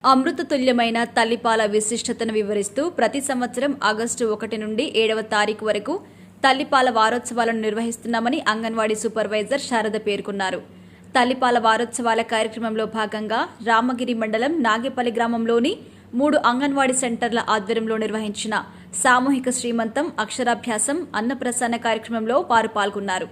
అమృతతుల్యమైన తల్లిపాల విశిష్టతను వివరిస్తూ ప్రతి సంవత్సరం ఆగస్టు 1 నుండి 7వ తారీఖు వరకు తల్లిపాల వారోత్సవాలను నిర్వహిస్తున్నామని అంగన్వాడీ సూపర్వైజర్ శారద పేర్కొన్నారు. తల్లిపాల వారోత్సవాల కార్యక్రమంలో భాగంగా రామగిరి మండలం నాగేపల్లి గ్రామంలోని 3 అంగన్వాడీ సెంటర్ల ఆధ్వర్యంలో నిర్వహించిన సామూహిక శ్రీమంతం, అక్షరాభ్యాసం, అన్నప్రసన్న కార్యక్రమంలో వారు పాల్గొన్నారు.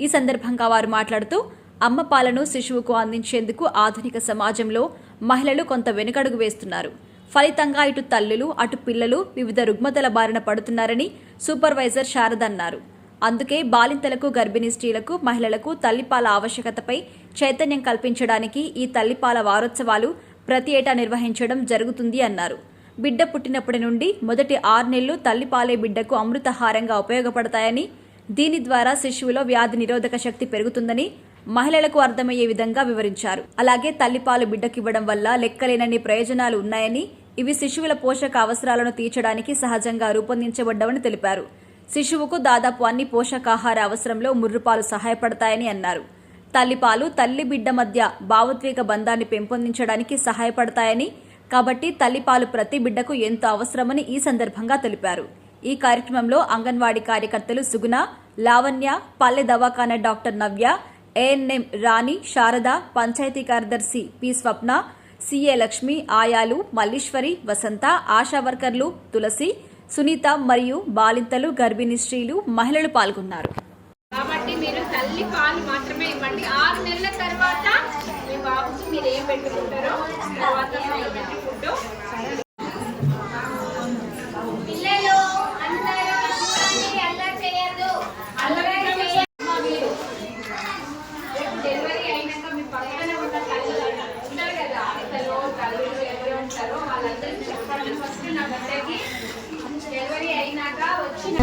ఈ సందర్భంగా వారు మాట్లాడుతూ అమ్మ పాలను శిశువుకు అందించేందుకు ఆధునిక సమాజంలో మహిళలు కొంత వెనుకడుగు వేస్తున్నారు. ఫలితంగా ఇటు తల్లులు అటు పిల్లలు వివిధ రుగ్మతల బారిన పడుతున్నారని సూపర్వైజర్ శారద అన్నారు. అందుకే బాలింతలకు, గర్భిణీ స్త్రీలకు, మహిళలకు తల్లిపాల ఆవశ్యకతపై చైతన్యం కల్పించడానికి ఈ తల్లిపాల వారోత్సవాలు ప్రతి ఏటా నిర్వహించడం జరుగుతుంది అన్నారు. బిడ్డ పుట్టినప్పటి నుండి మొదటి 6 నెలలు తల్లిపాలే బిడ్డకు అమృతహారంగా ఉపయోగపడతాయని, దీని ద్వారా శిశువులో వ్యాధి నిరోధక శక్తి పెరుగుతుందని మహిళలకు అర్థమయ్యే విధంగా వివరించారు. అలాగే తల్లిపాలు బిడ్డకివ్వడం వల్ల లెక్కలేనన్ని ప్రయోజనాలు ఉన్నాయని, ఇవి శిశువుల పోషక అవసరాలను తీర్చడానికి సహజంగా రూపొందించబడ్డవని తెలిపారు. శిశువుకు దాదాపు అన్ని పోషకాహార అవసరంలో ముర్రుపాలు సహాయపడతాయని అన్నారు. తల్లిపాలు తల్లి బిడ్డ మధ్య భావోద్వేగ బంధాన్ని పెంపొందించడానికి సహాయపడతాయని, కాబట్టి తల్లిపాలు ప్రతి బిడ్డకు ఎంతో అవసరమని ఈ సందర్భంగా తెలిపారు. ఈ కార్యక్రమంలో అంగన్వాడీ కార్యకర్తలు సుగుణ, లావణ్య, పల్లె దవాఖానా డాక్టర్ నవ్య, ఏఎన్ఎం రాణి, శారద, పంచాయతీ కార్యదర్శి పి స్వప్న, సిఏ లక్ష్మి, ఆయాలు మల్లీశ్వరి, వసంత, ఆశా వర్కర్లు తులసి, సునీత మరియు బాలింతలు, గర్భిణీ స్త్రీలు, మహిళలు పాల్గొన్నారు. కాబట్టి మీరు తల్లి పాలు మాత్రమే ఇవ్వండి. 6 నెలల తర్వాత మీ బాబుకి మీరు ఏం పెట్టుకుంటారో తర్వాత ఫుడ్ పిల్లలు అందరూ అల్లరి చేయొద్దు. డెలివరీ అయినాక మీ పక్కన ఉన్న తల్లులు ఉంటారు కదా, తల్లులు ఎవరు ఉంటారో వాళ్ళందరికీ చెప్పండి. ఫస్ట్ నా బిడ్డకి డెలివరీ అయినాక వచ్చిన